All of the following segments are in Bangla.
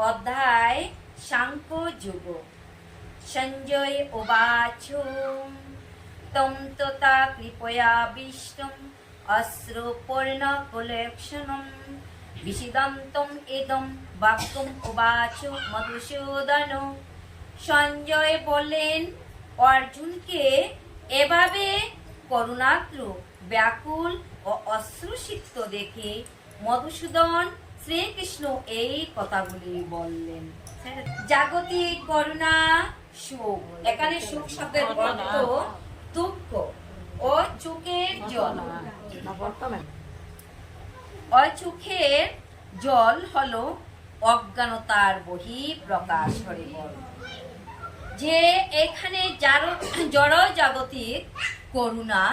অধ্যায় সাংখ্য যুগ। সঞ্জয় উবাচ তম তথা কৃপয়া বিষ্ণুম অশ্রুপূর্ণকুলেক্ষণম বিষিদন্তম ইদম বাক্যম উবাচ মধুসূদন। সঞ্জয় বললেন অর্জুনকে এভাবে করুণার্দ্র ব্যাকুল ও অশ্রুসিক্ত দেখে মধুসূদন শ্রীকৃষ্ণ এই কথাগুলি বললেন। জাগতিক করুণা সুখ, এখানে সুখ শব্দের অর্থ দুঃখ ও চোখের জল। চোখের জল হলো অজ্ঞানতার বহিঃপ্রকাশ। হরি বল। যে এখানে জড় জাগতিক করুণা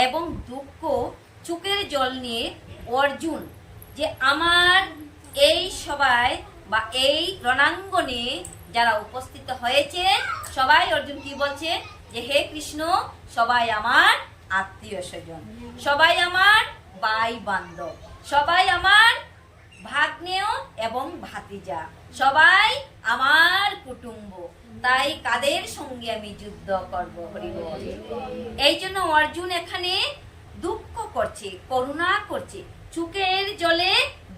এবং দুঃখ চোখের জল নিয়ে অর্জুন যে আমার এই সবাই বা এই রণাঙ্গনে যারা উপস্থিত হয়েছে সবাই অর্জুন কি বলছে যে হে কৃষ্ণ, সবাই আমার আত্মীয় স্বজন, সবাই আমার ভাই বান্ধব, সবাই আমার ভাগ্নেয় এবং ভাতিজা, সবাই আমার কুটুম্ব, তাই কাদের সঙ্গে আমি যুদ্ধ করব। এই জন্য অর্জুন এখানে দুঃখ করছে, করুণা করছে, চোখের জলে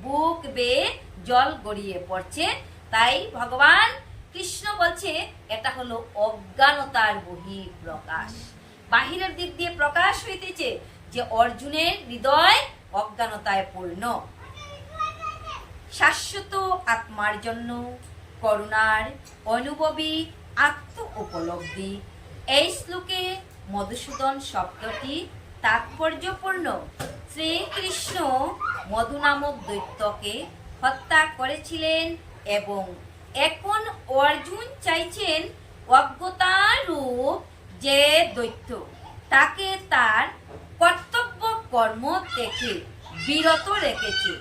বুক বেয়ে জল গড়িয়ে পড়ছে। তাই ভগবান কৃষ্ণ বলছে এটা হলো অজ্ঞানতার বহিঃপ্রকাশ, বাহিরের দিক দিয়ে প্রকাশ হইতেছে যে অর্জুনের হৃদয় অজ্ঞানতায় পূর্ণ। শাশ্বত আত্মার জন্য করুণার অনুভবী আত্ম উপলব্ধি। এই শ্লোকে মধুসূদন শব্দটি তাৎপর্যপূর্ণ। শ্রীকৃষ্ণ মধু নামক দৈত্যকে হত্যা করেছিলেন এবং এখন অর্জুন চাইছেন অজ্ঞতারূপ যে দৈত্য তাকে তার কর্তব্য কর্ম থেকে বিরত রেখেছে,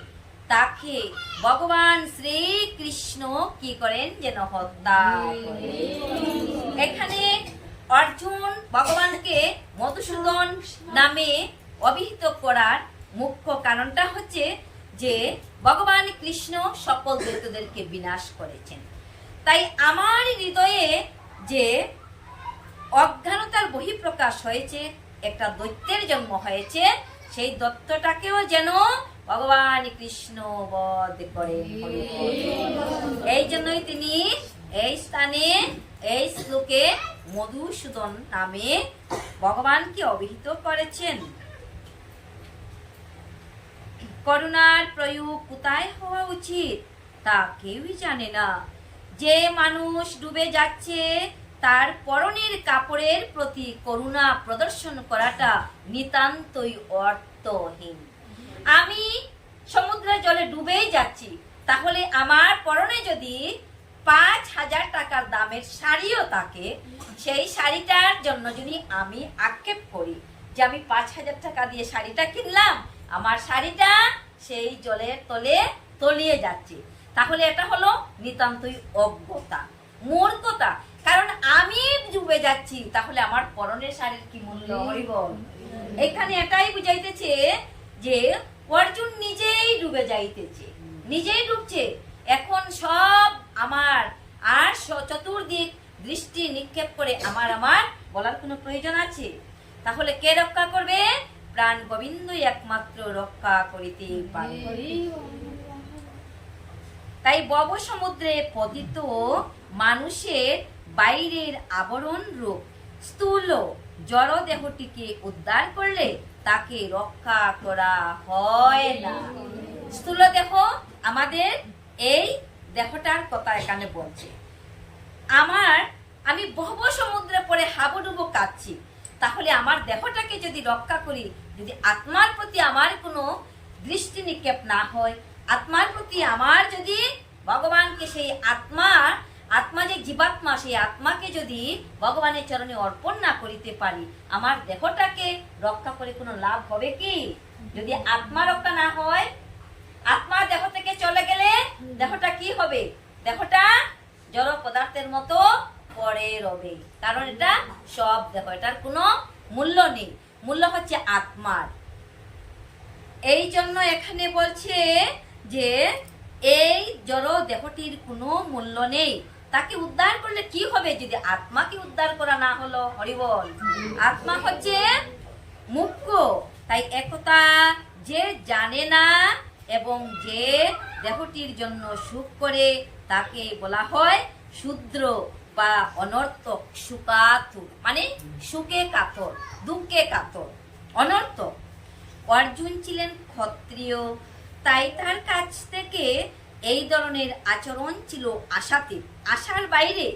তাকে ভগবান শ্রীকৃষ্ণ কি করেন যেন হত্যা করেন। এখানে অর্জুন ভগবানকে মধুসূদন নামে অভিহিত করার মুখ্য কারণটা হচ্ছে যে ভগবান কৃষ্ণ সকল দৈত্যদেরকে বিনাশ করেছেন। তাই আমার হৃদয়ে যে অজ্ঞানতার বহিঃপ্রকাশ হয়েছে, একটা দৈত্যের জন্ম হয়েছে, সেই দৈত্যটাকেও যেন ভগবান কৃষ্ণ বধ করেন। এই জন্যই তিনি এই স্থানে এই শ্লোকে মধুসূদন নামে ভগবানকে অভিহিত করেছেন। করুণার প্রয়োগ কোথায় হওয়া উচিত তা কেউই জানে না। যে মানুষ ডুবে যাচ্ছে তার পরনের কাপড়ের প্রতি করুণা প্রদর্শন করাটা নিতান্তই অর্থহীন। আমি সমুদ্রের জলে ডুবেই যাচ্ছি, তাহলে আমার পরনে যদি ৫,০০০ টাকার দামের শাড়িও থাকে, সেই শাড়িটার জন্য যদি আমি আক্ষেপ করি যে আমি ৫,০০০ টাকা দিয়ে শাড়িটা কিনলাম, আমার শাড়িটা সেই জলের তলে তলিয়ে যাচ্ছে, তাহলে এটা হলো নিতান্তই অজ্ঞতা, মূর্খতা। কারণ আমি ডুবে যাচ্ছি, তাহলে আমার পরনের শাড়ির কি মূল্য হইব? এখানে এটাই বুঝাইতেছে যে অর্জুন নিজেই ডুবে যাইতেছে, নিজেই ডুবছে। এখন সব আমার আর চতুর্দিক দৃষ্টি নিক্ষেপ করে আমার বলার কোনো প্রয়োজন আছে? তাহলে কে রক্ষা করবে? প্রাণ গোবিন্দই একমাত্র রক্ষা করিতে পারে। তাই ভব সমুদ্রে পতিত মানুষের বাইরের আবরণ রূপ স্থূল জড় দেহটিকে উদ্ধার করলে তাকে রক্ষা করা হয় না। স্থূল দেহ আমাদের এই দেহটার কথা এখানে বলছে। আমি ভব সমুদ্রে পড়ে হাবুডুবু কাঁদছি, তাহলে আমার দেহটাকে যদি রক্ষা করি, যদি আত্মার প্রতি আমার কোনো দৃষ্টি নিক্ষেপ না হয়, আত্মার প্রতি আমার যদি ভগবানকে সেই আত্মা যে জীবাত্মা, সেই আত্মাকে যদি ভগবানের চরণে অর্পণ না করিতে পারি, আমার দেহটাকে রক্ষা করে কোনো লাভ হবে কি? যদি আত্মা রক্ষা না হয়, আত্মা দেহ থেকে চলে গেলে দেহটা কি হবে? দেহটা জড় পদার্থের মতো পড়ে রবে। কারণ এটা সব দেহ, এটার কোনো মূল্য নেই, মূল্য হচ্ছে আত্মার। এই জন্য এখানে বলছে যে এই জড় দেহটির কোনো মূল্য নেই। তাকে উদ্ধার করলে কি হবে যদি আত্মাকে উদ্ধার করা না হলো? হরিবল। আত্মা হচ্ছে মুখ্য। তাই একথা যে জানে না এবং যে দেহটির জন্য সুখ করে তাকে বলা হয় শূদ্র বা অনর্থক, সুকাতুর, মানে সুখে কাতর, দুঃখে কাতর, অনর্থক। অর্জুন ছিলেন ক্ষত্রিয়, তাই তার কাছ থেকে এই ধরনের আচরণ ছিল আশাতীত, আশার বাইরে।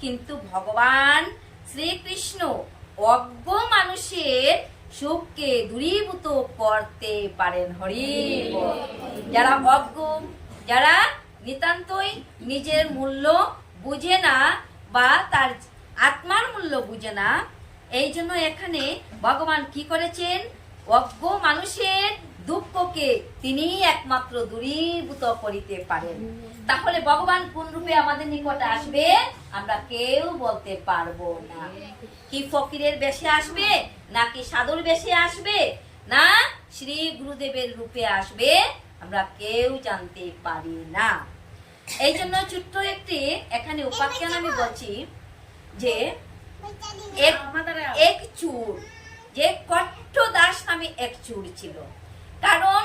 কিন্তু ভগবান শ্রীকৃষ্ণ অজ্ঞ মানুষের সুখকে দূরীভূত করতে পারেন। হরি বল। যারা অজ্ঞ, যারা নিতান্তই নিজের মূল্য বুঝে না বা তার আত্মার মূল্য বুঝে না, এই জন্য এখানে ভগবান কি করেছেন? অজ্ঞ মানুষের দুঃখকে তিনি একমাত্র দূরীভূত করিতে পারেন। তাহলে ভগবান কোন রূপে আমাদের নিকটে আসবে আমরা কেউ বলতে পারবো না। কি ফকিরের বেশে আসবে, নাকি সাধুর বেশে আসবে, না শ্রী গুরুদেবের রূপে আসবে, আমরা কেউ জানতে পারি না। এই জন্য ছোট্ট একটি এখানে উপাখ্যান আমি বলছি যে এক চোর, যে কট্ট দাস নামে এক চোর ছিল। কারণ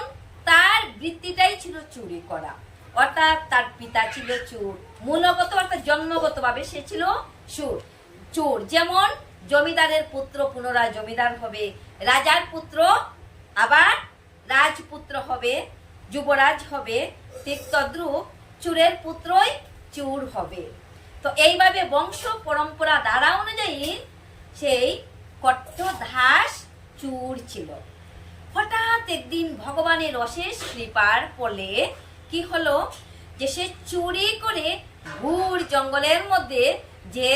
তার বৃত্তিটাই ছিল চুরি করা, অর্থাৎ তার পিতা ছিল চোর, মূলগত অর্থাৎ জন্মগত ভাবে সে ছিল চোর। যেমন জমিদারের পুত্র পুনরায় জমিদার হবে, রাজার পুত্র আবার রাজপুত্র হবে, যুবরাজ হবে, ঠিক তদ্রূপ চোরের পুত্রই চোর হবে। তো এইভাবে বংশ পরম্পরা দ্বারা অনুযায়ী সেই কট্ট দাস চোর ছিল। হঠাৎ একদিন ভগবানের অশেষ কৃপার ফলে কি হলো যে সে চুরি করে ঘুর জঙ্গলের মধ্যে যে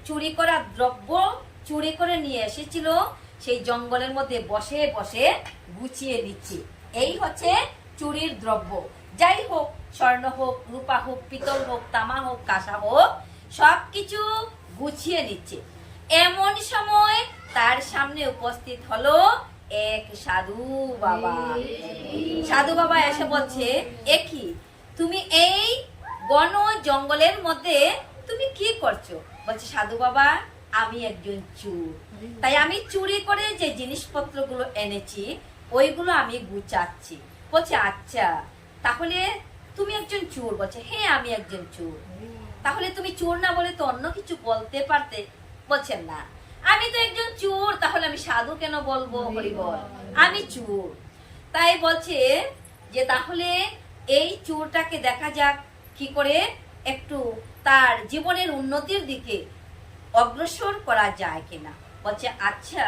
চুরি করা দ্রব্য চুরি করে নিয়ে এসেছিল সেই জঙ্গলের মধ্যে বসে বসে গুছিয়ে নিচ্ছে। এই হচ্ছে চুরির দ্রব্য। যাই হোক, স্বর্ণ হোক, রূপা হোক, পিতল হোক, তামা হোক, কাঁসা হোক, সবকিছু গুছিয়ে নিচ্ছে। এমন সময় তার সামনে উপস্থিত হলো এক সাধু বাবা। সাধু বাবা এসে বলছে, একি তুমি এই বন জঙ্গলের মধ্যে তুমি কি করছো? বলছে, সাধু বাবা আমি একজন চোর, তাই আমি চুরি করে যে জিনিসপত্রগুলো এনেছি ওইগুলো আমি গুছাচ্ছি। বলছে, আচ্ছা তাহলে তুমি একজন চোর? বলছে, হ্যাঁ আমি একজন চোর। তাহলে তুমি চোর না বলে তো অন্য কিছু বলতে পারতে। বলছেন না, আমি তো একজন চোর, তাহলে আমি সাধু কেন বলবো? হরি বল, আমি চোর। তাই বলছে যে তাহলে এই চোরটাকে দেখা যাক কি করে একটু তার জীবনের উন্নতির দিকে অগ্রসর করা যায় কিনা। বলছে, আচ্ছা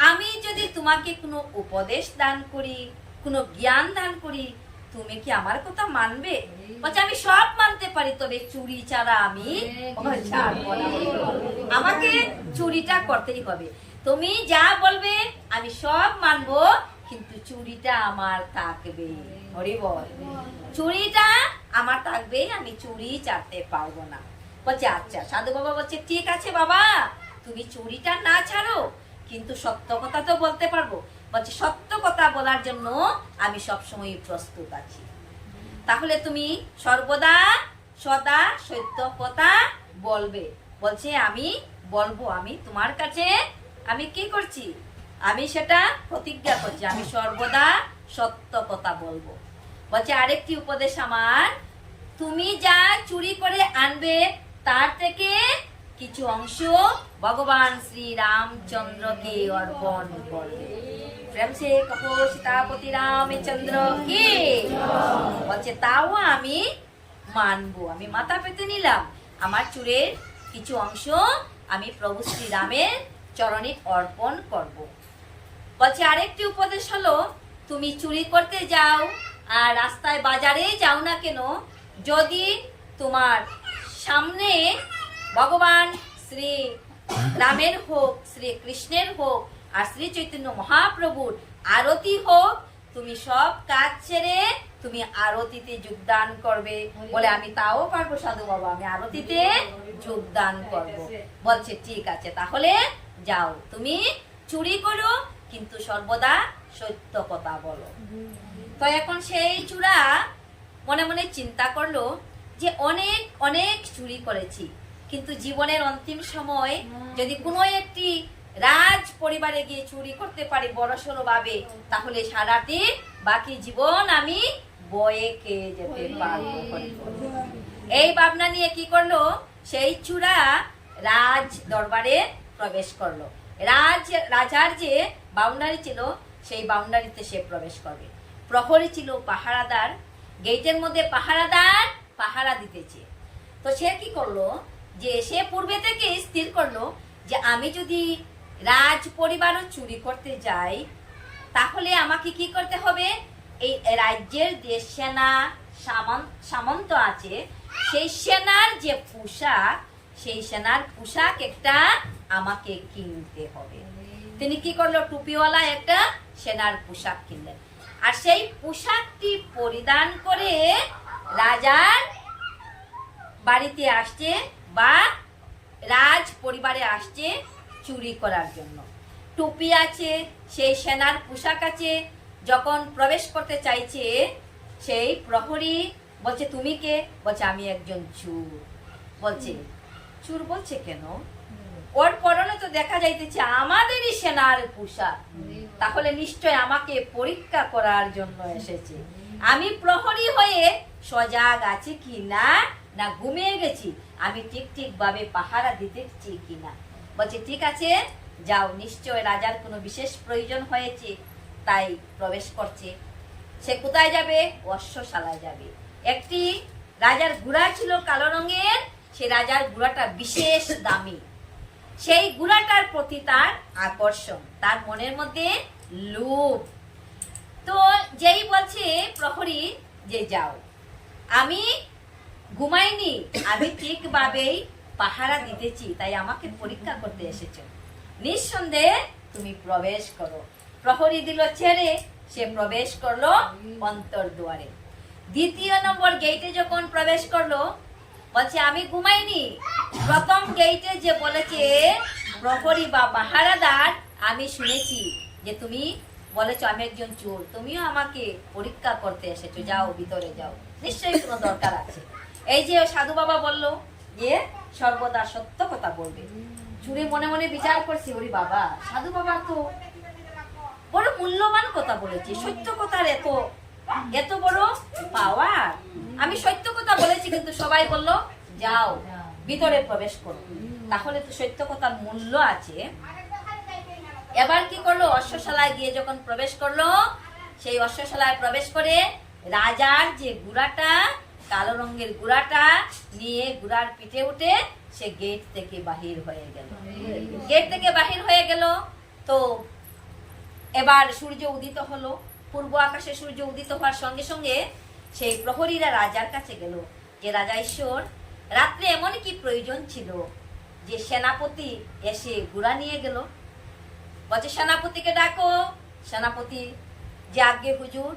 আমি যদি তোমাকে কোনো উপদেশ দান করি, কোনো জ্ঞান দান করি, তুমি কি আমার কথা মানবে? বলছে, আমি সব মানতে পারি, তবে চুরি ছাড়া আমি ছাড়বো না। আমাকে চুরিটা করতেই হবে। তুমি যা বলবে আমি সব মানবো, কিন্তু চুরিটা আমার থাকবে। হরি বল, চুরিটা আমার থাকবে, আমি চুরি ছাড়তে পারবো না। বলছে, আচ্ছা। সাধু বাবা বলছে, ঠিক আছে বাবা, তুমি চুরিটা না ছাড়ো, কিন্তু সত্য কথা তো বলতে পারবো। বলছে, সত্য কথা বলার জন্য আমি সবসময় প্রস্তুত আছি। তাহলে তুমি সর্বদা সদা সত্য কথা বলবে। বলছে, আমি বলবো, আমি তোমার কাছে আমি কি করছি, আমি সেটা প্রতিজ্ঞা করছি, আমি সর্বদা সত্য কথা বলবো। বলছে, আরেকটি উপদেশ আমার, তুমি যা চুরি করে আনবে তার থেকে কিছু অংশ ভগবান শ্রী রামচন্দ্রকে অর্পণ করবে। প্রেম সে কহো সীতাপতি রামচন্দ্র কি। বলছে, তাও আমি মানবো, আমি মাথা পেতে নিলাম, আমার চুরের কিছু অংশ আমি প্রভু শ্রী রামের চরণে অর্পণ করব। বলছে, আরেকটি উপদেশ হলো, তুমি চুরি করতে যাও আর রাস্তায় বাজারে যাও না কেন, যদি তোমার সামনে ভগবান শ্রী রামের হোক, শ্রী কৃষ্ণের হোক, আর শ্রী চৈতন্য মহাপ্রভুর আরতি হোক, তুমি সব কাজ ছেড়ে তুমি আরতিতে যোগদান করবে। বলে, আমি তাও পারবো সাধু বাবা, আমি আরতিতে যোগদান করব। বলছে, ঠিক আছে, তাহলে যাও, তুমি চুরি করো কিন্তু সর্বদা সত্য কথা বলো। তো এখন সেই চূড়া মনে মনে চিন্তা করলো যে অনেক অনেক চুরি করেছি, কিন্তু জীবনের অন্তিম সময় যদি কোনো একটি রাজ পরিবারে গিয়ে চুরি করতে পারি বড়সড় ভাবে, তাহলে সারাটি বাকি জীবন আমি বয়ে খেয়ে যেতে পারবো। এই ভাবনা নিয়ে কি করলো, সেই চূড়া রাজ দরবারে প্রবেশ করলো। রাজার যে বাউন্ডারি ছিল সেই বাউন্ডারিতে সে প্রবেশ করবে। প্রহরী ছিল পাহারাদার, গেটের মধ্যে পাহারাদার পাহারা দিতেছে। তো সে কি করলো, যে সে পূর্বে থেকে স্থির করলো যে আমি যদি রাজ পরিবারও চুরি করতে যাই, তাহলে আমাকে কি করতে হবে, এই রাজ্যের যে সেনা সামন্ত আছে সেই সেনার যে পোশাক, সেই সেনার পোশাক একটা আমাকে কিনতে হবে। তিনি কি করলো, টুপিওয়ালা একটা সেনার পোশাক কিনলেন, আর সেই পোশাকটি পরিধান করে রাজার বাড়িতে আসছে বা রাজ পরিবারে আসছে চুরি করার জন্য। টুপি আছে, সেই সেনার পোশাক আছে। যখন প্রবেশ করতে চাইছে, সেই প্রহরী বলছে তুমি কে? বলছে আমি একজন চোর। বলছে চোর বলছে কেন? ওর পরনে তো দেখা যাইতেছে আমাদেরই সেনার পোশাক, তাহলে নিশ্চয় আমাকে পরীক্ষা করার জন্য এসেছে। আমি প্রহরী হয়ে সজাগ আছি কি না, না ঘুমিয়ে গেছি, আমি ঠিক ভাবে পাহারা দিতেছি কিনা। বলছে ঠিক আছে, যাও, নিশ্চয় রাজার কোনো বিশেষ প্রয়োজন হয়েছে তাই প্রবেশ করছে। সে কোথায় যাবে? অশ্বশালায় যাবে। একটি রাজার ঘোড়া ছিল কালো রঙের, সে রাজার ঘোড়াটা বিশেষ দামি। সেই ঘোড়াটার প্রতি তার আকর্ষণ, তার মনের মধ্যে লোভ। তো যেই বলছে প্রহরী যে যাও, আমি ঘুমাইনি, আমি ঠিকভাবেই পাহারা দিতেছি, তাই আমাকে পরীক্ষা করতে এসেছো, নিঃসন্দেহে তুমি প্রবেশ করো। প্রহরী দিল ছেড়ে, সে প্রবেশ করলো অন্তর্দুয়ারে। দ্বিতীয় নম্বর গেটে যখন প্রবেশ করলো, বলছে আমি ঘুমাইনি। প্রথম গেটে যে বলেছে প্রহরী বা পাহারাদার, আমি শুনেছি যে তুমি বলেছো আমি একজন চোর, তুমিও আমাকে পরীক্ষা করতে এসেছো, যাও ভিতরে যাও, নিশ্চয়ই কোনো দরকার আছে। এই যে সাধু বাবা বললো যে সর্বদা সত্য কথা বলবে। চুরি মনে মনে বিচার করছি, ওরে বাবা, সাধু বাবা তো বড় মূল্যবান কথা বলেছে, সত্য কথার এত বড় পাওয়ার। আমি সত্য কথা বলেছি, কিন্তু সবাই বললো যাও ভিতরে প্রবেশ করো, তাহলে তো সত্য কথার মূল্য আছে। এবার কি করলো, অশ্বশালায় গিয়ে যখন প্রবেশ করলো, সেই অশ্বশালায় প্রবেশ করে রাজার যে ঘোড়াটা, কালো রঙের ঘোড়াটা নিয়ে ঘোড়ার পিঠে উঠে সে গেট থেকে বাহির হয়ে গেল। গেট থেকে বাহির হয়ে গেল। তো এবার সূর্য উদিত হলো, পূর্ব আকাশে সূর্য উদিত হওয়ার সঙ্গে সঙ্গে সেই প্রহরীরা রাজার কাছে গেল যে রাজা ঈশ্বর, রাত্রে এমন কি প্রয়োজন ছিল যে সেনাপতি এসে ঘোড়া নিয়ে গেল? বলছে সেনাপতিকে ডাকো। সেনাপতি যে আজ্ঞে হুজুর,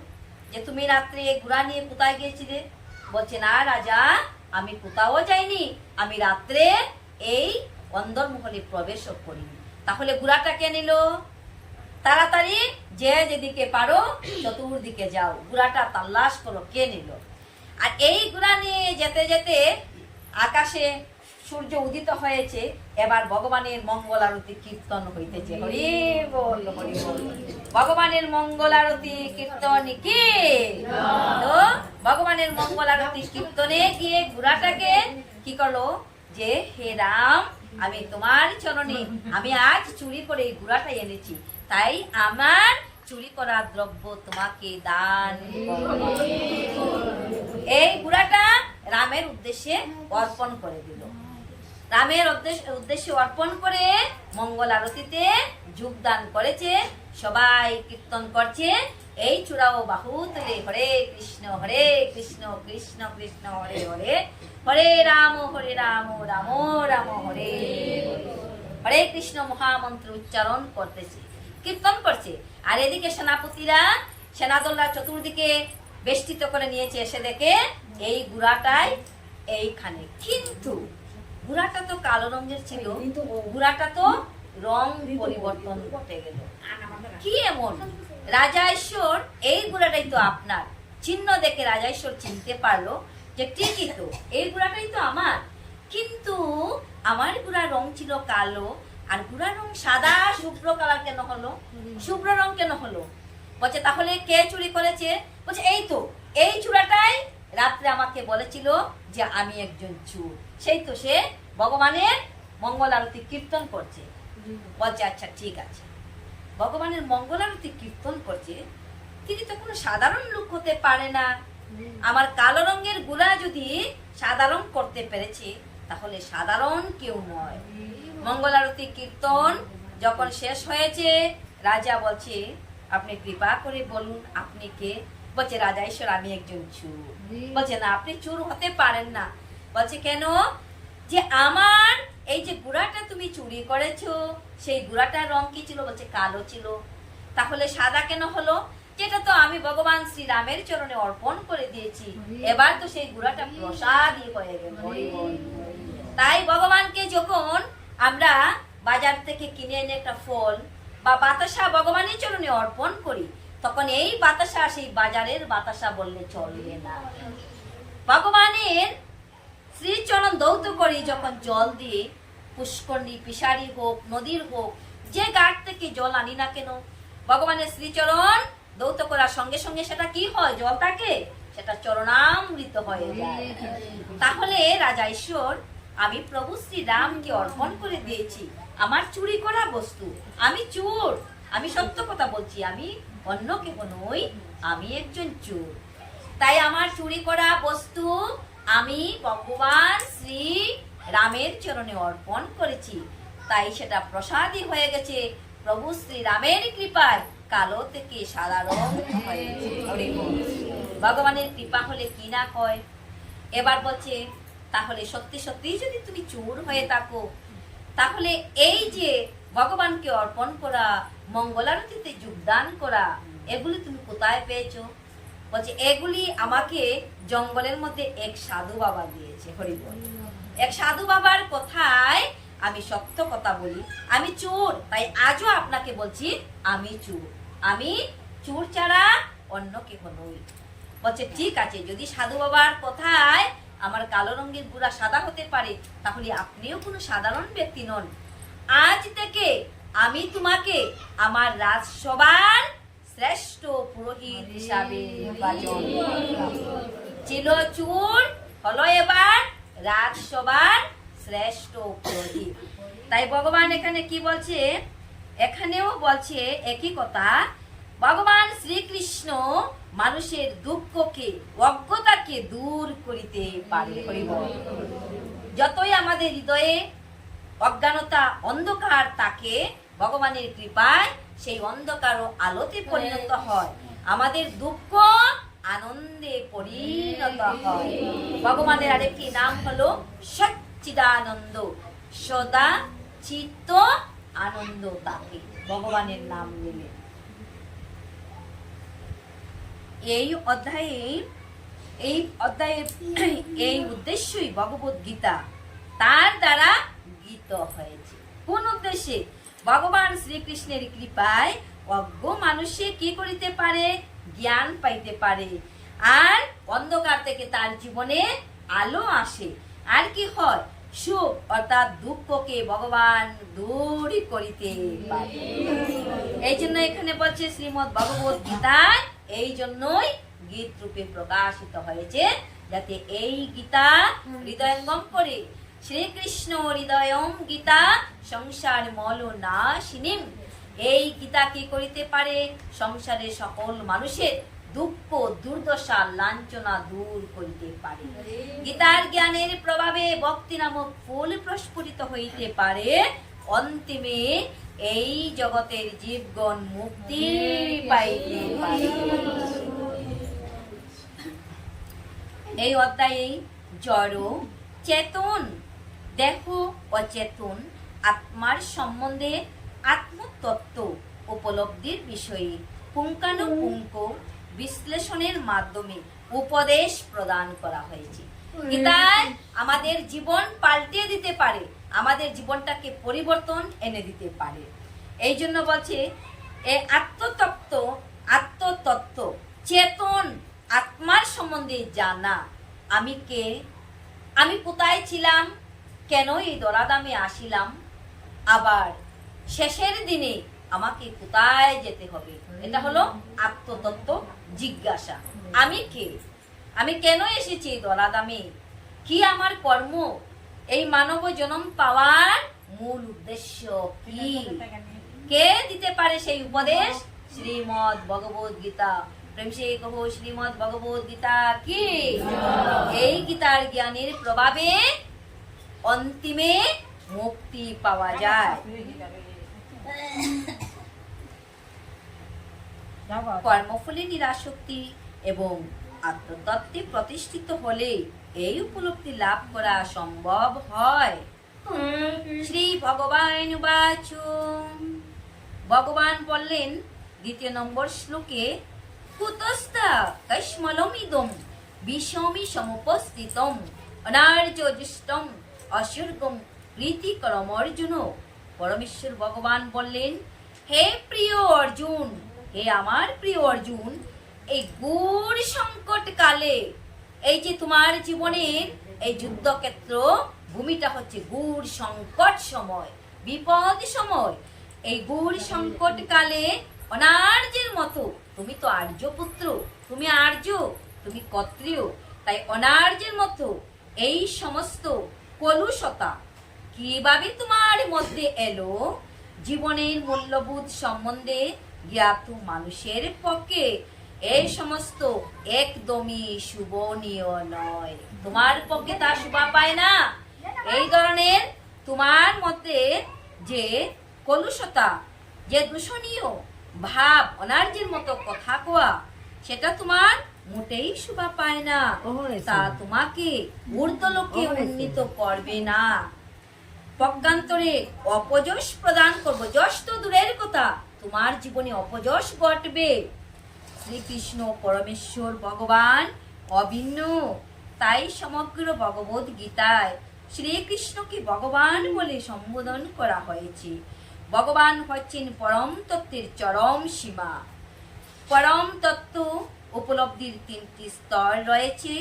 যে তুমি রাত্রে ঘোড়া নিয়ে কোথায় গিয়েছিলে? বলছে না রাজা, আমি কোথাও যাইনি, আমি রাত্রে এই অন্দরমহলে প্রবেশও করিনি। তাহলে ঘোড়াটা কে নিল? তাড়াতাড়ি যে যেদিকে পারো চতুর্দিকে যাও, ঘোড়াটা তাল্লাশ করো কে নিল। আর এই ঘোড়া নিয়ে যেতে যেতে আকাশে সূর্য উদিত হয়েছে। এবার ভগবানের মঙ্গল আরতি কীর্তন হইতেছে। হরি বল হরি বল। ভগবানের মঙ্গল আরতি কীর্তন কি? তো ভগবানের মঙ্গল আরতি কীর্তনে গিয়ে ঘোড়াটাকে কি করলো, যে হে রাম, আমি তোমার চরণে আমি আজ চুরি করে এই ঘোড়াটা এনেছি, তাই আমার চুরি করা দ্রব্য তোমাকে দান করব। এই ঘোড়াটা রামের উদ্দেশ্যে অর্পণ করে দিল। রামের উদ্দেশ্যে অর্পণ করে মঙ্গল আরতিতে যোগদান করেছে। সবাই কীর্তন করছে। এই চূড়াও বাহু তুলে হরে কৃষ্ণ কৃষ্ণ কৃষ্ণ হরে হরে, হরে রাম রাম রাম হরে হরে কৃষ্ণ মহামন্ত্র উচ্চারণ করতেছে, কীর্তন করছে। আর এদিকে সেনাপতিরা, সেনাদলরা চতুর্দিকে বেষ্টিত করে নিয়েছে। এসে দেখে এই ঘোড়াটাই এইখানে, কিন্তু ঘোড়াটা তো কালো রঙের ছিল, কিন্তু ঘোড়াটা তো রং পরিবর্তন ঘটে গেল। কি এমন? রাজা ঈশ্বর, এই ঘোড়াটাই তো আপনার, চিহ্ন দেখে রাজা ঈশ্বর চিনতে পারলো যে ঠিকই তো, এই ঘোড়াটাই তো আমার, কিন্তু আমার ঘোড়ার রং ছিল কালো আর ঘোড়ার রং সাদা শুভ্র কালার কেন হলো, শুভ্র রং কেন হলো? বলছে তাহলে কে চুরি করেছে? বলছে এই তো, এই চূড়াটাই রাত্রে আমাকে বলেছিল যে আমি একজন চোর। সেই তো সে ভগবানের মঙ্গল আরতি কীর্তন করছে। বলছে আচ্ছা ঠিক আছে, ভগবানের মঙ্গল আরতি কীর্তন করছে, তিনি তো কোনো সাধারণ লোক হতে পারে না। আমার কালো রঙের গুলা যদি সাধারণ করতে পেরেছে, তাহলে সাধারণ কেউ নয়। মঙ্গল আরতি কীর্তন যখন শেষ হয়েছে, রাজা বলছে আপনি কৃপা করে বলুন আপনি কে? বলছে রাজা ঈশ্বর আমি একজন চোর। বলছে না, আপনি চোর হতে পারেন না। বলছে কেন? যে আমার এই যে গুড়াটা তুমি চুরি করেছো, সেই গুড়াটার রং কি ছিল? বলছে কালো ছিল। তাহলে সাদা কেন হলো? যেটা তো আমি ভগবান শ্রীরামের চরণে অর্পণ করে দিয়েছি, এবার তো সেই গুড়াটা প্রসাদই হয়ে গেল। তাই ভগবানকে যখন আমরা বাজার থেকে কিনে এনে একটা ফল বা বাতাসা ভগবানের চরণে অর্পণ করি, তখন এই বাতাসা সেই বাজারের বাতাসা বললে চলবে না। ভগবানের শ্রীচরণ দৌত করি যখন জল দিয়ে, পুষ্করণী পিসারি হোক নদীর হোক, যে ঘাট থেকে জল আনি না কেন, ভগবানের শ্রীচরণ দৌত করার সঙ্গে সঙ্গে সেটা কি হয়? জলটাকে সেটা চরণামৃত হয়ে যায়। তাহলে রাজা ঈশ্বর আমি প্রভু শ্রীরামকে অর্পণ করে দিয়েছি আমার চুরি করা বস্তু। আমি চোর, আমি সত্য কথা বলছি, আমি অন্য কেউ নই, আমি একজন চোর। তাই আমার চুরি করা বস্তু আমি ভগবান শ্রী রামের চরণে অর্পণ করেছি, তাই সেটা প্রসাদী হয়ে গেছে। প্রভু শ্রী রামের কৃপায় কালো থেকে সাদা রং হয়েছে। ভগবানের কৃপা হলে কি না হয়। এবার বলছে তাহলে সত্যি সত্যি যদি তুমি চোর হয়ে থাকো, তাহলে এই যে ভগবানকে অর্পণ করা, মঙ্গলারতিতে যোগদান করা, এগুলি তুমি কোথায় পেয়েছো? বলছে এগুলি আমাকে জঙ্গলের মধ্যে এক সাধু বাবা দিয়েছে। হরিবল। এক সাধু বাবার কথায় আমি সত্য কথা বলি, আমি চোর, তাই আজও আপনাকে বলছি আমি চোর, আমি চোর ছাড়া অন্য কেউ নই। বলছে ঠিক আছে, যদি সাধু বাবার কথায় আমার কালো রঙের গুড়া সাদা হতে পারে, তাহলে আপনিও কোনো সাধারণ ব্যক্তি নন। আজ থেকে আমি তোমাকে আমার রাজসভার শ্রেষ্ঠ পুরোহিত হিসাবে নির্বাচন করলাম। ছিল চোর, হলো এবার রাজসভার শ্রেষ্ঠ পুরোহিত। তাই ভগবান এখানে কি বলছে? এখানেও বলছে একই কথা। ভগবান শ্রীকৃষ্ণ মানুষের দুঃখকে, অজ্ঞতাকে দূর করিতে পারে। যতই আমাদের হৃদয়ে অজ্ঞানতা, অন্ধকার থাকে, ভগবানের কৃপায় সেই অন্ধকার আলোতে পরিণত হয়, আমাদের দুঃখ আনন্দে পরিণত হয়। ভগবানের আরেকটি নাম হলো সচ্চিদানন্দ, সদা চিত্ত আনন্দ থাকে ভগবানের নাম নিলে। এই অধ্যায়ের এই উদ্দেশ্যই ভগবত গীতা তার দ্বারা গীত হয়েছে। কোন উদ্দেশ্যে? ভগবান শ্রীকৃষ্ণের কৃপায় অজ্ঞ মানুষে কি করিতে পারে? জ্ঞান পাইতে পারে, আর অন্ধকার থেকে তার জীবনে আলো আসে। আর কি হয়? সুখ অর্থাৎ দুঃখকে ভগবান দূর করিতে পারে। এই জন্য এখানে বলছে শ্রীমদ্ ভগবত গীতায় এই জন্যই গীত রূপে প্রকাশিত হয়েছে, যাতে এই গীতা হৃদয়ঙ্গম করে। শ্রীকৃষ্ণ হৃদয়ম গীতা সংসার মল নাশিনীম। এই গীতা কি করিতে পারে? সংসারের সকল মানুষের দুঃখ, দুর্দশা, লাঞ্ছনা দূর করিতে পারে। গীতার জ্ঞানের প্রভাবে ভক্তি নামক ফুল প্রস্ফুটিত হইতে পারে। অন্তিমে এই জগতের জীবগণ মুক্তি পাইতে পারে। এই অধ্যায়ে জড়, চেতন, দেহ অচেতন আত্মার সম্বন্ধে আত্মতত্ত্ব উপলব্ধির বিষয়ে পুঙ্খানুপুঙ্খ বিশ্লেষণের মাধ্যমে উপদেশ প্রদান করা হয়েছে। গীতায় আমাদের জীবন পাল্টে দিতে পারে, আমাদের জীবনটাকে পরিবর্তন এনে দিতে পারে। এই জন্য বলছে এই আত্মতত্ত্ব, চেতন, আত্মার সম্বন্ধে জানা। আমি কে, আমি কোথায় ছিলাম, কেন এই দরাদামে আসিলাম, আবার শেষের দিনে আমাকে কোথায় যেতে হবে। এটা হলো আত্মতত্ত্ব জিজ্ঞাসা। আমি কে, আমি কেন এসেছি এই দরাদামে, কি আমার কর্ম, এই মানব জন্ম পাওয়ার মূল উদ্দেশ্য কি। কে দিতে পারে সেই উপদেশ? শ্রীমদ্ ভগবদ গীতা। প্রেম সে কহো শ্রীমদ্ ভগবদ গীতা কি। এই গীতার জ্ঞানের প্রভাবে অন্তিমে মুক্তি পাওয়া যায়। কর্মফলে নিরাসক্তি এবং আত্মতত্ত্বে প্রতিষ্ঠিত হলে এই উপলব্ধি লাভ করা সম্ভব হয়। শ্রী ভগবান বাচু, ভগবান বললেন দ্বিতীয় নম্বর শ্লোকে, কুতস্থা কশ্মলমিদম বিষমি সমুপস্থিতম অনার্যজুষ্টম অসুর্গম প্রীতিকরম অর্জুন। পরমেশ্বর ভগবান বললেন, হে প্রিয় অর্জুন, হে আমার প্রিয় অর্জুন, এই ঘোর সংকট কালে, এই যে তোমার জীবনের এই যুদ্ধক্ষেত্র ভূমিটা হচ্ছে ঘোর সংকট সময়, বিপদ সময়। এই ঘোর সংকট কালে অনার্যের মতো, তুমি তো আর্য পুত্র, তুমি আর্য, তুমি ক্ষত্রিয়, তাই অনার্যের মতো এই সমস্ত কলুষতা কিভাবে তোমার মধ্যে এলো, জীবনের মূল্যবোধ সম্বন্ধে জ্ঞাত মানুষের পক্ষে এই সমস্ত একদমই শুভনীয় নয়। তোমার পক্ষে তা শোভা পায় না। এই ধরনের তোমার মধ্যে যে কলুষতা, যে দূষণীয় ভাব, অনার্যের মতো কথা কোয়া, সেটা তোমার মোটেই শোভা পায় না। তা তোমাকে ঊর্ধ্বলোকে উন্নীত করবে না। পক্ষান্তরে অপযশ প্রদান করবো। যশ তো দূরের কথা, তোমার জীবনে অপযশ ঘটবে। শ্রীকৃষ্ণ পরমেশ্বর ভগবান অভিন্ন, তাই সমগ্র ভগবদ গীতায় শ্রীকৃষ্ণকে ভগবান বলে সম্বোধন করা হয়েছে। ভগবান হচ্ছেন পরম তত্ত্বের চরম সীমা। পরম তত্ত্ব উপলব্ধির তিনটি স্তর রয়েছে।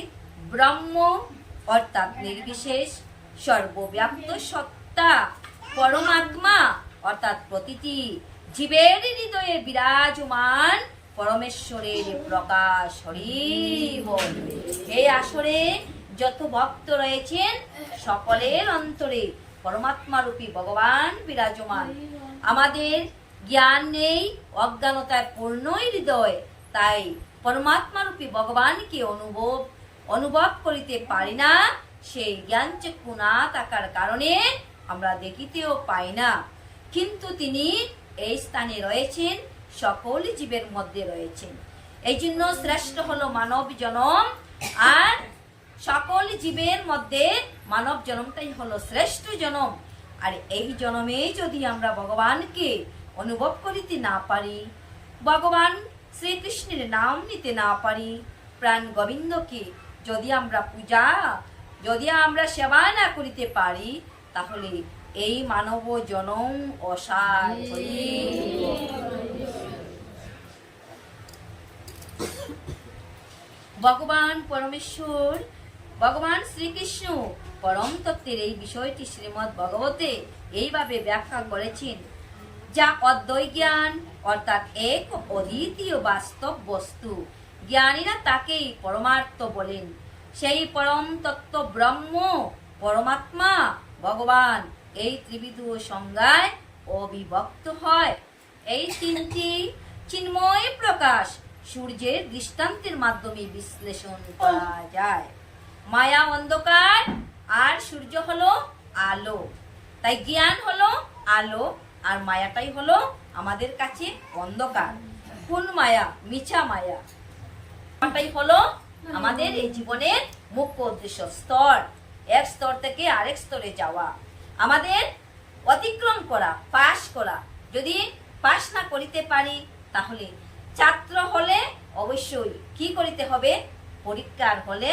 ব্রহ্ম অর্থাৎ নির্বিশেষ সর্বব্যাপ্ত সত্তা, পরমাত্মা অর্থাৎ প্রতিটি জীবের হৃদয়ে বিরাজমান পরমেশ্বরের প্রকাশ। হরি বল। এই আসরে যত ভক্ত রয়েছেন সকলের অন্তরে পরমাত্মা রূপী ভগবান বিরাজমান। আমাদের জ্ঞান নেই, অজ্ঞানতায় পূর্ণ হৃদয়, তাই পরমাত্মা রূপী ভগবানকে অনুভব করিতে পারি না। সেই জ্ঞান চক্ষু না থাকার কারণে আমরা দেখিতেও পাই না, কিন্তু তিনি এই স্থানে রয়েছেন, সকল জীবের মধ্যে রয়েছেন। এই জন্য শ্রেষ্ঠ হলো মানব জনম, আর সকল জীবের মধ্যে মানব জনমটাই হলো শ্রেষ্ঠ জনম। আর এই জনমে যদি আমরা ভগবানকে অনুভব করিতে না পারি, ভগবান শ্রীকৃষ্ণের নাম নিতে না পারি, প্রাণ গোবিন্দকে যদি আমরা পূজা, যদি আমরা সেবা না করিতে পারি, তাহলে এই মানব জনম অসার। ভগবান পরমেশ্বর, ভগবান শ্রীকৃষ্ণ পরম তত্ত্বের এই বিষয়টি শ্রীমদ্ ভগবতে এইভাবে ব্যাখ্যা করেছেন, যা অদ্বৈ জ্ঞান অর্থাৎ এক অদ্বিতীয় বাস্তব বস্তু। জ্ঞানীরা তাকেই পরমার্থ বলেন। সেই পরম তত্ত্ব ব্রহ্ম, পরমাত্মা, ভগবান এই ত্রিবিধ সংজ্ঞায় অবিভক্ত হয়। এই তিনটি চিন্ময় প্রকাশ সূর্যের দৃষ্টান্তের মাধ্যমে বিশ্লেষণ করা যায়। মায়া অন্ধকার আর সূর্য হলো আলো, তাই জ্ঞান হলো আলো আর মায়াটাই হলো আমাদের কাছে অন্ধকার। কোন মায়া? মিছা মায়া। মায়াটাই হলো আমাদের এই জীবনের মুখ্য উদ্দেশ্য। স্তর, এক স্তর থেকে আরেক স্তরে যাওয়া, আমাদের অতিক্রম করা, পাশ করা। যদি পাশ না করিতে পারি, তাহলে ছাত্র হলে অবশ্যই কি করিতে হবে? পরীক্ষার হলে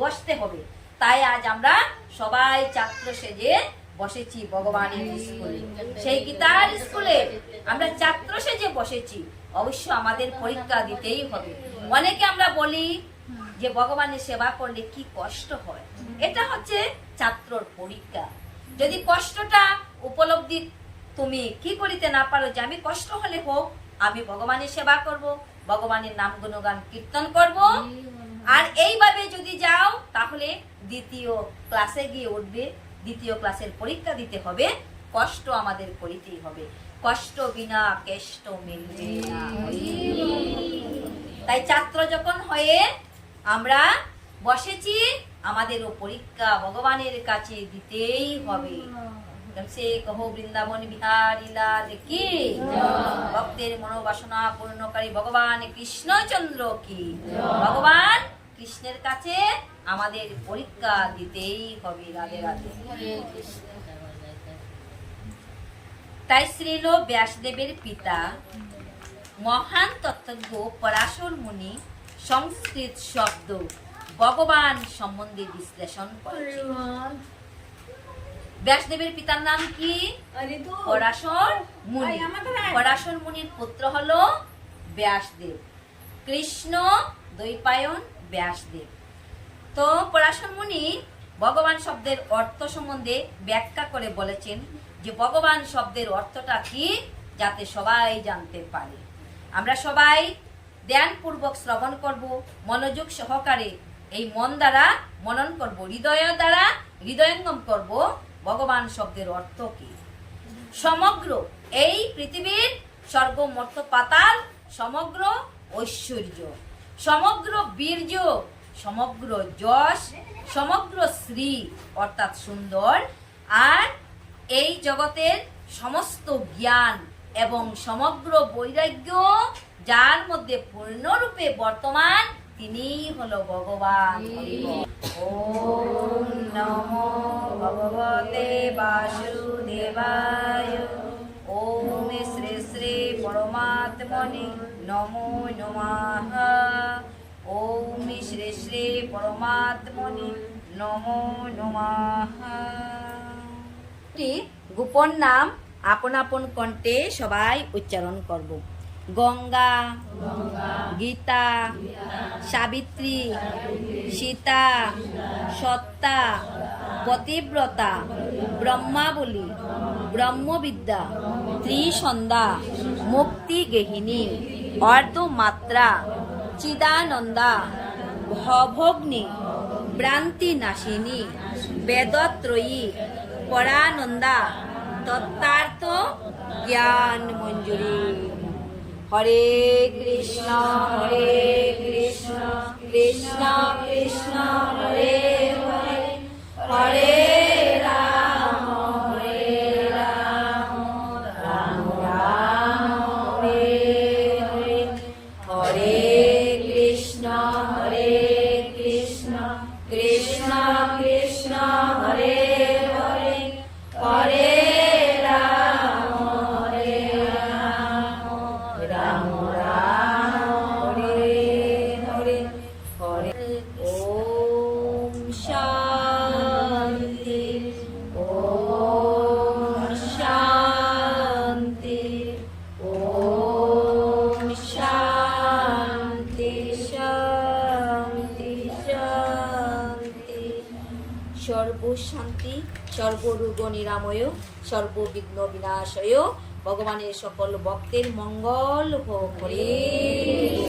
বসতে হবে। তাই আজ আমরা সবাই ছাত্র সেজে বসেছি ভগবানের স্কুলে, সেই গীতার স্কুলে আমরা ছাত্র সেজে বসেছি। অবশ্য আমাদের পরীক্ষা দিতেই হবে। অনেকে আমরা বলি যে ভগবানের সেবা করলে কি কষ্ট হয়। এটা হচ্ছে ছাত্রর পরীক্ষা। যদি কষ্টটা উপলব্ধি তুমি কি করিতে না পারো, যে আমি কষ্ট হলে হোক আমি ভগবানের সেবা করব, ভগবানের নাম গুণগান কীর্তন করব, আর এইভাবে যদি যাও তাহলে দ্বিতীয় ক্লাসে গিয়ে উঠবে, দ্বিতীয় ক্লাসের পরীক্ষা দিতে হবে, কষ্ট আমাদের করিতেই হবে। কষ্ট বিনা কেষ্ট মিলবে না। তাই ছাত্র যখন হয়ে আমরা বসেছি, আমাদেরও পরীক্ষা ভগবানের কাছে দিতেই হবে। সে কহো বৃন্দাবন বিহারী লাল কি, ভক্তের মনোবাসনা পূর্ণকারী ভগবান কৃষ্ণচন্দ্র কি। ভগবান কৃষ্ণের কাছে আমাদের পরীক্ষা দিতেই হবে। রাধে রাধে। তাই শ্রীল ব্যাসদেবের পিতা মহান তত্ত্বজ্ঞ পরাশর মুনি সংস্কৃত শব্দ ভগবান সম্বন্ধে বিশ্লেষণ করেছেন। ব্যাসদেবের পিতার নাম কি? পরাশর মুনি। পরাশর মুনির পুত্র হলো ব্যাসদেব, কৃষ্ণ দ্বৈপায়ন ব্যাসদেব। তো পরাশর মুনি ভগবান শব্দের অর্থ সম্বন্ধে ব্যাখ্যা করে বলেছেন যে ভগবান শব্দের অর্থটা কি, যাতে সবাই জানতে পারে। আমরা সবাই ধ্যানপূর্বক শ্রবণ করব, মনোযোগ সহকারে এই মন দ্বারা মনন করব, হৃদয় দ্বারা হৃদয়ঙ্গম করব ভগবান শব্দের অর্থ কি। সমগ্র এই পৃথিবীর স্বর্গ মর্ত পাতাল, সমগ্র ঐশ্বর্য, সমগ্র বীর্য, সমগ্র যশ, সমগ্র শ্রী অর্থাৎ সুন্দর, আর এই জগতের সমস্ত জ্ঞান এবং সমগ্র বৈরাগ্য যার মধ্যে পূর্ণরূপে বর্তমান, তিনিই হলো ভগবান। ওম নমো ভগবতে বাসুদেবায়। ওম শ্রী শ্রী পরমাত্মনে নমো নমঃ। ওম শ্রী শ্রী পরমাত্মনে নমো নমঃ। গোপন নাম আপন আপন কণ্ঠে সবাই উচ্চারণ করব। গঙ্গা, গীতা, সাবিত্রী, সীতা, সত্তা, পতিব্রতা, ব্রহ্মাবলী, ব্রহ্মবিদ্যা, ত্রিসন্ধ্যা, মুক্তি গেহিনী, অর্ধমাত্রা, চিদানন্দা, ভবগ্নি, ভ্রান্তি নাশিনী, বেদত্রয়ী, পরানন্দা, তত্ত্বার্থ জ্ঞান মঞ্জুরি। হরে কৃষ্ণ কৃষ্ণ কৃষ্ণ হরে হরে, হরে রাম রাম রাম হরে হরে। হরে কৃষ্ণ কৃষ্ণ কৃষ্ণ হরে হরে, হরে রাম রাম রাম হরে হরে, হরে। ওম শান্তি, ওম শান্তি, ওম শান্তি শান্তি শান্তি। সর্বশান্তি, সর্বরোগ নিরাময়, সর্ববিঘ্ন বিনাশয়, ভগবানের সকল ভক্তের মঙ্গল হোক। হরে।